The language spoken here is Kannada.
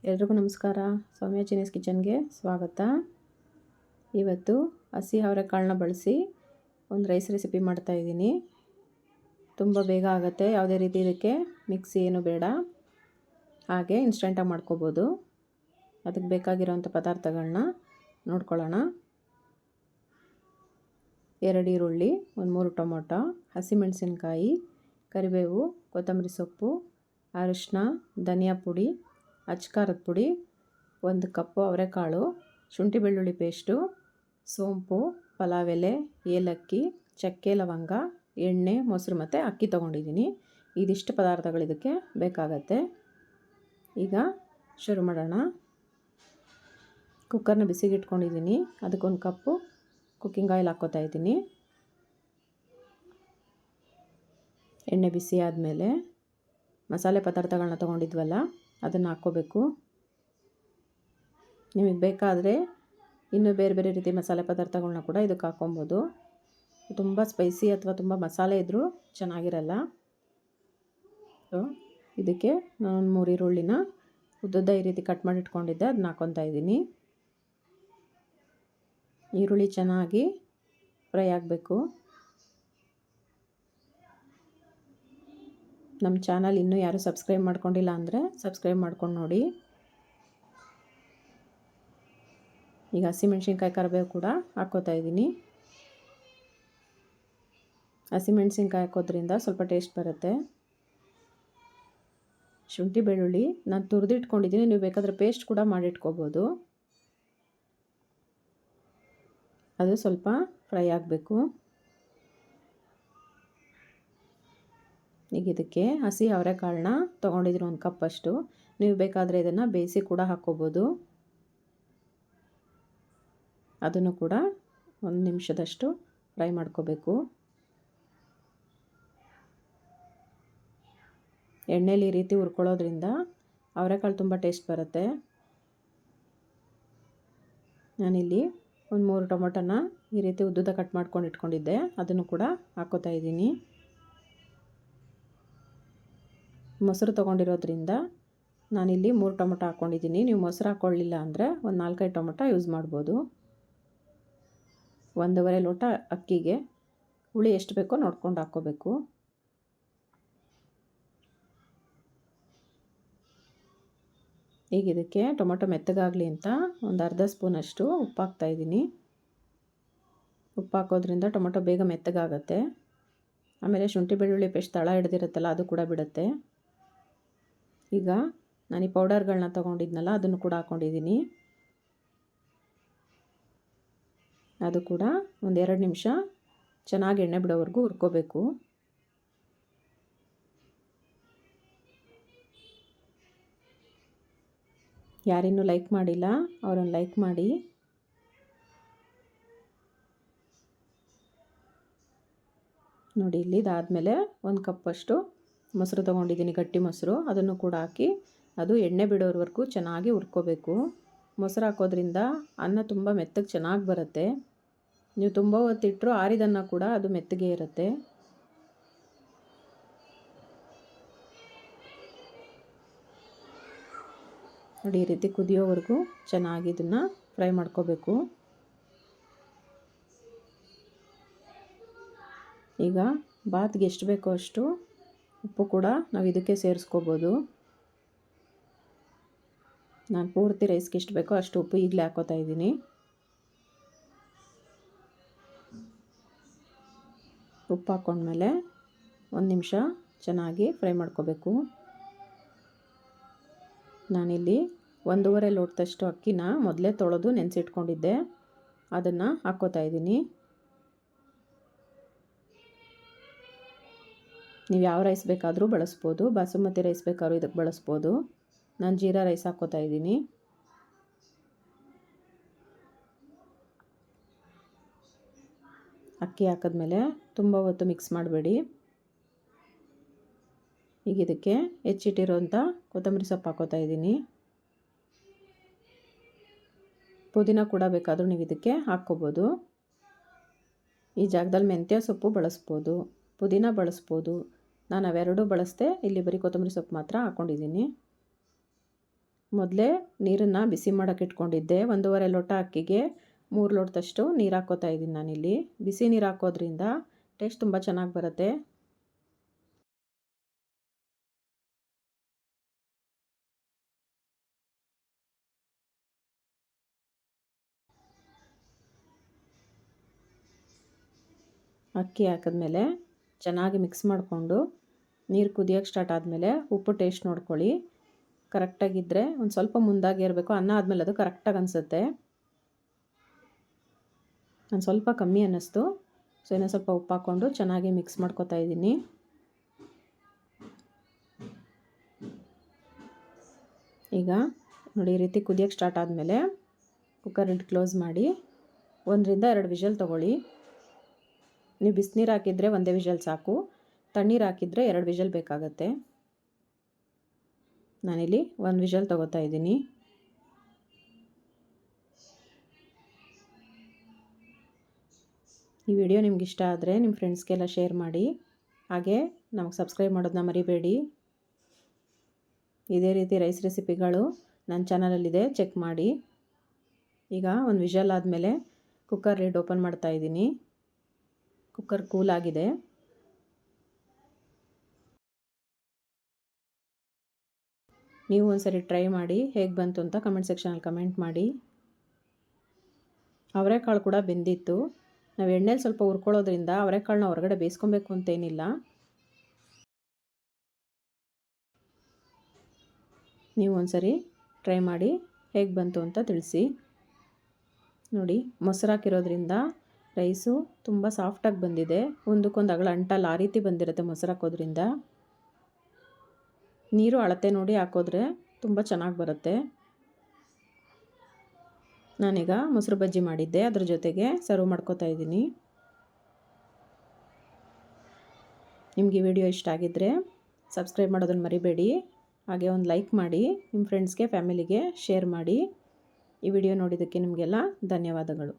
ಎಲ್ರಿಗೂ ನಮಸ್ಕಾರ. ಸೌಮ್ಯ ಚೈನೀಸ್ ಕಿಚನ್ಗೆ ಸ್ವಾಗತ. ಇವತ್ತು ಹಸಿ ಅವರೆಕಾಳನ್ನ ಬಳಸಿ ಒಂದು ರೈಸ್ ರೆಸಿಪಿ ಮಾಡ್ತಾಯಿದ್ದೀನಿ. ತುಂಬ ಬೇಗ ಆಗುತ್ತೆ, ಯಾವುದೇ ರೀತಿ ಇದಕ್ಕೆ ಮಿಕ್ಸಿ ಏನು ಬೇಡ, ಹಾಗೆ ಇನ್ಸ್ಟೆಂಟಾಗಿ ಮಾಡ್ಕೋಬೋದು. ಅದಕ್ಕೆ ಬೇಕಾಗಿರೋಂಥ ಪದಾರ್ಥಗಳನ್ನ ನೋಡ್ಕೊಳ್ಳೋಣ. 2 ಈರುಳ್ಳಿ, 3 ಟೊಮೊಟೊ, ಹಸಿಮೆಣಸಿನ್ಕಾಯಿ, ಕರಿಬೇವು, ಕೊತ್ತಂಬರಿ ಸೊಪ್ಪು, ಅರಿಶಿನ, ಧನಿಯಾ ಪುಡಿ, ಅಚ್ಕಾರದ ಪುಡಿ, 1 ಕಪ್ಪು ಅವರೆಕಾಳು, ಶುಂಠಿ ಬೆಳ್ಳುಳ್ಳಿ ಪೇಸ್ಟು, ಸೋಂಪು, ಪಲಾವ್ ಎಲೆ, ಏಲಕ್ಕಿ, ಚಕ್ಕೆ ಲವಂಗ, ಎಣ್ಣೆ, ಮೊಸರು ಮತ್ತು ಅಕ್ಕಿ ತೊಗೊಂಡಿದ್ದೀನಿ. ಇದಿಷ್ಟು ಪದಾರ್ಥಗಳು ಇದಕ್ಕೆ ಬೇಕಾಗತ್ತೆ. ಈಗ ಶುರು ಮಾಡೋಣ. ಕುಕ್ಕರ್ನ ಬಿಸಿಗೆ ಇಟ್ಕೊಂಡಿದ್ದೀನಿ. ಅದಕ್ಕೆ 1 ಕಪ್ಪು ಕುಕ್ಕಿಂಗ್ ಆಯಿಲ್ ಹಾಕ್ಕೋತಾ ಇದ್ದೀನಿ. ಎಣ್ಣೆ ಬಿಸಿ ಆದಮೇಲೆ ಮಸಾಲೆ ಪದಾರ್ಥಗಳನ್ನ ತೊಗೊಂಡಿದ್ವಲ್ಲ ಅದನ್ನು ಹಾಕ್ಕೋಬೇಕು. ನಿಮಗೆ ಬೇಕಾದರೆ ಇನ್ನೂ ಬೇರೆ ಬೇರೆ ರೀತಿ ಮಸಾಲೆ ಪದಾರ್ಥಗಳನ್ನ ಕೂಡ ಇದಕ್ಕೆ ಹಾಕ್ಕೊಬೋದು. ತುಂಬ ಸ್ಪೈಸಿ ಅಥವಾ ತುಂಬ ಮಸಾಲೆ ಇದ್ದರೂ ಚೆನ್ನಾಗಿರಲ್ಲ. ಇದಕ್ಕೆ ನಾನು 3 ಈರುಳ್ಳಿನ ಉದ್ದುದ್ದ ಈ ರೀತಿ ಕಟ್ ಮಾಡಿ ಇಟ್ಕೊಂಡಿದ್ದೆ, ಅದನ್ನ ಹಾಕ್ಕೊತಾ ಇದ್ದೀನಿ. ಈರುಳ್ಳಿ ಚೆನ್ನಾಗಿ ಫ್ರೈ ಆಗಬೇಕು. ನಮ್ಮ ಚಾನಲ್ ಇನ್ನೂ ಯಾರು ಸಬ್ಸ್ಕ್ರೈಬ್ ಮಾಡ್ಕೊಂಡಿಲ್ಲ ಅಂದರೆ ಸಬ್ಸ್ಕ್ರೈಬ್ ಮಾಡ್ಕೊಂಡು ನೋಡಿ. ಈಗ ಹಸಿಮೆಣ್ಸಿನ್ಕಾಯಿ, ಕರಿಬೇವು ಕೂಡ ಹಾಕ್ಕೋತಾ ಇದ್ದೀನಿ. ಹಸಿಮೆಣ್ಸಿನ್ಕಾಯಿ ಹಾಕೋದ್ರಿಂದ ಸ್ವಲ್ಪ ಟೇಸ್ಟ್ ಬರುತ್ತೆ. ಶುಂಠಿ ಬೆಳ್ಳುಳ್ಳಿ ನಾನು ತುರಿದಿಟ್ಕೊಂಡಿದ್ದೀನಿ, ನೀವು ಬೇಕಾದರೆ ಪೇಸ್ಟ್ ಕೂಡ ಮಾಡಿಟ್ಕೋಬೋದು. ಅದು ಸ್ವಲ್ಪ ಫ್ರೈ ಆಗಬೇಕು. ಈಗ ಇದಕ್ಕೆ ಹಸಿ ಅವರೆಕಾಳನ್ನ ತೊಗೊಂಡಿದ್ದೀನಿ 1 ಕಪ್ಪಷ್ಟು. ನೀವು ಬೇಕಾದರೆ ಇದನ್ನು ಬೇಯಿಸಿ ಕೂಡ ಹಾಕ್ಕೋಬೋದು. ಅದನ್ನು ಕೂಡ 1 ನಿಮಿಷದಷ್ಟು ಫ್ರೈ ಮಾಡ್ಕೋಬೇಕು. ಎಣ್ಣೆಲಿ ಈ ರೀತಿ ಹುರ್ಕೊಳ್ಳೋದ್ರಿಂದ ಅವರೆಕಾಳು ತುಂಬ ಟೇಸ್ಟ್ ಬರುತ್ತೆ. ನಾನಿಲ್ಲಿ 3 ಟೊಮೊಟೊನ ಈ ರೀತಿ ಉದ್ದುದ ಕಟ್ ಮಾಡ್ಕೊಂಡು ಇಟ್ಕೊಂಡಿದ್ದೆ, ಅದನ್ನು ಕೂಡ ಹಾಕ್ಕೋತಾ ಇದ್ದೀನಿ. ಮೊಸರು ತೊಗೊಂಡಿರೋದ್ರಿಂದ ನಾನಿಲ್ಲಿ 3 ಟೊಮೊಟೊ ಹಾಕ್ಕೊಂಡಿದ್ದೀನಿ. ನೀವು ಮೊಸರು ಹಾಕ್ಕೊಳ್ಳಿಲ್ಲ ಅಂದರೆ ಒಂದು 4-5 ಟೊಮೊಟೊ ಯೂಸ್ ಮಾಡ್ಬೋದು. 1.5 ಲೋಟ ಅಕ್ಕಿಗೆ ಹುಳಿ ಎಷ್ಟು ಬೇಕೋ ನೋಡ್ಕೊಂಡು ಹಾಕ್ಕೋಬೇಕು. ಈಗ ಇದಕ್ಕೆ ಟೊಮೊಟೊ ಮೆತ್ತಗಾಗಲಿ ಅಂತ ಒಂದು ಅರ್ಧ ಸ್ಪೂನಷ್ಟು ಉಪ್ಪು ಹಾಕ್ತಾಯಿದ್ದೀನಿ. ಉಪ್ಪು ಹಾಕೋದ್ರಿಂದ ಟೊಮೊಟೊ ಬೇಗ ಮೆತ್ತಗಾಗತ್ತೆ. ಆಮೇಲೆ ಶುಂಠಿ ಬೆಳ್ಳುಳ್ಳಿ ಪೇಸ್ಟ್ ತಳ ಹಿಡ್ದಿರುತ್ತಲ್ಲ ಅದು ಕೂಡ ಬಿಡುತ್ತೆ. ಈಗ ನಾನು ಈ ಪೌಡರ್ಗಳನ್ನ ತೊಗೊಂಡಿದ್ನಲ್ಲ ಅದನ್ನು ಕೂಡ ಹಾಕ್ಕೊಂಡಿದ್ದೀನಿ. ಅದು ಕೂಡ ಒಂದು 2 ನಿಮಿಷ ಚೆನ್ನಾಗಿ ಎಣ್ಣೆ ಬಿಡೋವರೆಗೂ ಹುರ್ಕೋಬೇಕು. ಯಾರಿನ್ನೂ ಲೈಕ್ ಮಾಡಿಲ್ಲ ಅವರನ್ನು ಲೈಕ್ ಮಾಡಿ. ನೋಡಿ, ಇಲ್ಲಿ ಇದಾದಮೇಲೆ 1 ಕಪ್ಪಷ್ಟು ಮೊಸರು ತೊಗೊಂಡಿದ್ದೀನಿ, ಗಟ್ಟಿ ಮೊಸರು. ಅದನ್ನು ಕೂಡ ಹಾಕಿ ಅದು ಎಣ್ಣೆ ಬಿಡೋವರೆಗೂ ಚೆನ್ನಾಗಿ ಹುರ್ಕೋಬೇಕು. ಮೊಸರು ಹಾಕೋದ್ರಿಂದ ಅನ್ನ ತುಂಬ ಮೆತ್ತಗೆ ಚೆನ್ನಾಗಿ ಬರುತ್ತೆ. ನೀವು ತುಂಬ ಹೊತ್ತಿಟ್ಟರು ಆರಿದನ್ನ ಕೂಡ ಅದು ಮೆತ್ತಗೆ ಇರುತ್ತೆ. ನೋಡಿ, ಈ ರೀತಿ ಕುದಿಯೋವರೆಗೂ ಚೆನ್ನಾಗಿ ಇದನ್ನು ಫ್ರೈ ಮಾಡ್ಕೋಬೇಕು. ಈಗ ಬಾತ್ಗೆ ಎಷ್ಟು ಬೇಕೋ ಅಷ್ಟು ಉಪ್ಪು ಕೂಡ ನಾವು ಇದಕ್ಕೆ ಸೇರಿಸ್ಕೋಬೋದು. ನಾನು ಪೂರ್ತಿ ರೈಸ್ಗೆ ಎಷ್ಟು ಬೇಕೋ ಅಷ್ಟು ಉಪ್ಪು ಈಗಲೇ ಹಾಕ್ಕೋತಾ ಇದ್ದೀನಿ. ಉಪ್ಪು ಹಾಕ್ಕೊಂಡ್ಮೇಲೆ 1 ನಿಮಿಷ ಚೆನ್ನಾಗಿ ಫ್ರೈ ಮಾಡ್ಕೋಬೇಕು. ನಾನಿಲ್ಲಿ 1.5 ಲೋಟದಷ್ಟು ಅಕ್ಕಿನ ಮೊದಲೇ ತೊಳೆದು ನೆನೆಸಿಟ್ಕೊಂಡಿದ್ದೆ, ಅದನ್ನು ಹಾಕ್ಕೋತಾ ಇದ್ದೀನಿ. ನೀವು ಯಾವ ರೈಸ್ ಬೇಕಾದರೂ ಬಳಸ್ಬೋದು. ಬಾಸುಮತಿ ರೈಸ್ ಬೇಕಾದ್ರೂ ಇದಕ್ಕೆ ಬಳಸ್ಬೋದು. ನಾನು ಜೀರಾ ರೈಸ್ ಹಾಕ್ಕೋತಾ ಇದ್ದೀನಿ. ಅಕ್ಕಿ ಹಾಕಿದ್ಮೇಲೆ ತುಂಬ ಹೊತ್ತು ಮಿಕ್ಸ್ ಮಾಡಬೇಡಿ. ಈಗ ಇದಕ್ಕೆ ಹೆಚ್ಚಿಟ್ಟಿರೋಂಥ ಕೊತ್ತಂಬರಿ ಸೊಪ್ಪು ಹಾಕ್ಕೋತಾ ಇದ್ದೀನಿ. ಪುದೀನ ಕೂಡ ಬೇಕಾದರೂ ನೀವು ಇದಕ್ಕೆ ಹಾಕ್ಕೋಬೋದು. ಈ ಜಾಗದಲ್ಲಿ ಮೆಂತ್ಯ ಸೊಪ್ಪು ಬಳಸ್ಬೋದು, ಪುದೀನ ಬಳಸ್ಬೋದು. ನಾನು ಅವೆರಡೂ ಬಳಸ್ದೆ, ಇಲ್ಲಿ ಬರೀ ಕೊತ್ತಂಬರಿ ಸೊಪ್ಪು ಮಾತ್ರ ಹಾಕ್ಕೊಂಡಿದ್ದೀನಿ. ಮೊದಲೇ ನೀರನ್ನು ಬಿಸಿ ಮಾಡೋಕ್ಕೆ ಇಟ್ಕೊಂಡಿದ್ದೆ. 1.5 ಲೋಟ ಅಕ್ಕಿಗೆ 3 ಲೋಟದಷ್ಟು ನೀರು ಹಾಕ್ಕೋತಾ ಇದ್ದೀನಿ ನಾನಿಲ್ಲಿ. ಬಿಸಿ ನೀರು ಹಾಕೋದ್ರಿಂದ ಟೇಸ್ಟ್ ತುಂಬ ಚೆನ್ನಾಗಿ ಬರುತ್ತೆ. ಅಕ್ಕಿ ಹಾಕಿದ್ಮೇಲೆ ಚೆನ್ನಾಗಿ ಮಿಕ್ಸ್ ಮಾಡಿಕೊಂಡು ನೀರು ಕುದಿಯೋಕ್ಕೆ ಸ್ಟಾರ್ಟ್ ಆದಮೇಲೆ ಉಪ್ಪು ಟೇಸ್ಟ್ ನೋಡ್ಕೊಳ್ಳಿ. ಕರೆಕ್ಟಾಗಿದ್ದರೆ ಒಂದು ಸ್ವಲ್ಪ ಮುಂದಾಗಿ ಇರಬೇಕು. ಅನ್ನ ಆದಮೇಲೆ ಅದು ಕರೆಕ್ಟಾಗಿ ಅನಿಸುತ್ತೆ. ನಾನು ಸ್ವಲ್ಪ ಕಮ್ಮಿ ಅನ್ನಿಸ್ತು, ಸೊ ಇನ್ನೂ ಸ್ವಲ್ಪ ಉಪ್ಪು ಹಾಕ್ಕೊಂಡು ಚೆನ್ನಾಗಿ ಮಿಕ್ಸ್ ಮಾಡ್ಕೊತಾ ಇದ್ದೀನಿ. ಈಗ ನೋಡಿ, ಈ ರೀತಿ ಕುದಿಯೋಕ್ಕೆ ಸ್ಟಾರ್ಟ್ ಆದಮೇಲೆ ಕುಕ್ಕರ್ ಲಿಡ್ ಕ್ಲೋಸ್ ಮಾಡಿ 1 ರಿಂದ 2 ವಿಷಲ್ ತೊಗೊಳ್ಳಿ. ನೀವು ಬಿಸಿನೀರು ಹಾಕಿದರೆ 1 ವಿಷಲ್ ಸಾಕು, ತಣ್ಣೀರು ಹಾಕಿದರೆ 2 ವಿಷಲ್ ಬೇಕಾಗತ್ತೆ. ನಾನಿಲ್ಲಿ 1 ವಿಷಲ್ ತೊಗೋತಾ ಇದ್ದೀನಿ. ಈ ವಿಡಿಯೋ ನಿಮ್ಗೆ ಇಷ್ಟ ಆದರೆ ನಿಮ್ಮ ಫ್ರೆಂಡ್ಸ್ಗೆಲ್ಲ ಶೇರ್ ಮಾಡಿ. ಹಾಗೆ ನಮಗೆ ಸಬ್ಸ್ಕ್ರೈಬ್ ಮಾಡೋದನ್ನ ಮರಿಬೇಡಿ. ಇದೇ ರೀತಿ ರೈಸ್ ರೆಸಿಪಿಗಳು ನನ್ನ ಚಾನಲಲ್ಲಿದೆ, ಚೆಕ್ ಮಾಡಿ. ಈಗ 1 ವಿಷಲ್ ಆದಮೇಲೆ ಕುಕ್ಕರ್ ಲಿಡ್ ಓಪನ್ ಮಾಡ್ತಾ ಇದ್ದೀನಿ. ಕುಕ್ಕರ್ ಕೂಲ್ ಆಗಿದೆ. ನೀವು ಒಂದ್ಸರಿ ಟ್ರೈ ಮಾಡಿ, ಹೇಗೆ ಬಂತು ಅಂತ ಕಮೆಂಟ್ ಸೆಕ್ಷನಲ್ಲಿ ಕಮೆಂಟ್ ಮಾಡಿ. ಅವರೆಕಾಳು ಕೂಡ ಬೆಂದಿತ್ತು. ನಾವು ಎಣ್ಣೆಲಿ ಸ್ವಲ್ಪ ಹುರ್ಕೊಳ್ಳೋದ್ರಿಂದ ಅವರೆಕಾಳನ್ನ ಹೊರಗಡೆ ಬೇಯಿಸ್ಕೊಬೇಕು ಅಂತೇನಿಲ್ಲ. ನೀವು ಒಂದ್ಸರಿ ಟ್ರೈ ಮಾಡಿ, ಹೇಗೆ ಬಂತು ಅಂತ ತಿಳಿಸಿ. ನೋಡಿ, ಮೊಸರು ಹಾಕಿರೋದ್ರಿಂದ ರೈಸು ತುಂಬ ಸಾಫ್ಟಾಗಿ ಬಂದಿದೆ. ಒಂದಕ್ಕೊಂದು ಅಗಳ ಅಂಟಲ್ಲ, ಆ ರೀತಿ ಬಂದಿರುತ್ತೆ ಮೊಸರು ಹಾಕೋದ್ರಿಂದ. ನೀರು ಅಳತೆ ನೋಡಿ ಹಾಕೋದ್ರೆ ತುಂಬ ಚೆನ್ನಾಗಿ ಬರುತ್ತೆ. ನಾನೀಗ ಮೊಸರು ಬಜ್ಜಿ ಮಾಡಿದ್ದೆ, ಅದ್ರ ಜೊತೆಗೆ ಸರ್ವ್ ಮಾಡ್ಕೋತಾ ಇದ್ದೀನಿ. ನಿಮಗೆ ಈ ವಿಡಿಯೋ ಇಷ್ಟ ಆಗಿದ್ದರೆ ಸಬ್ಸ್ಕ್ರೈಬ್ ಮಾಡೋದನ್ನು ಮರಿಬೇಡಿ. ಹಾಗೆ ಒಂದು ಲೈಕ್ ಮಾಡಿ, ನಿಮ್ಮ ಫ್ರೆಂಡ್ಸ್ಗೆ ಫ್ಯಾಮಿಲಿಗೆ ಶೇರ್ ಮಾಡಿ. ಈ ವಿಡಿಯೋ ನೋಡಿದ್ದಕ್ಕೆ ನಿಮಗೆಲ್ಲ ಧನ್ಯವಾದಗಳು.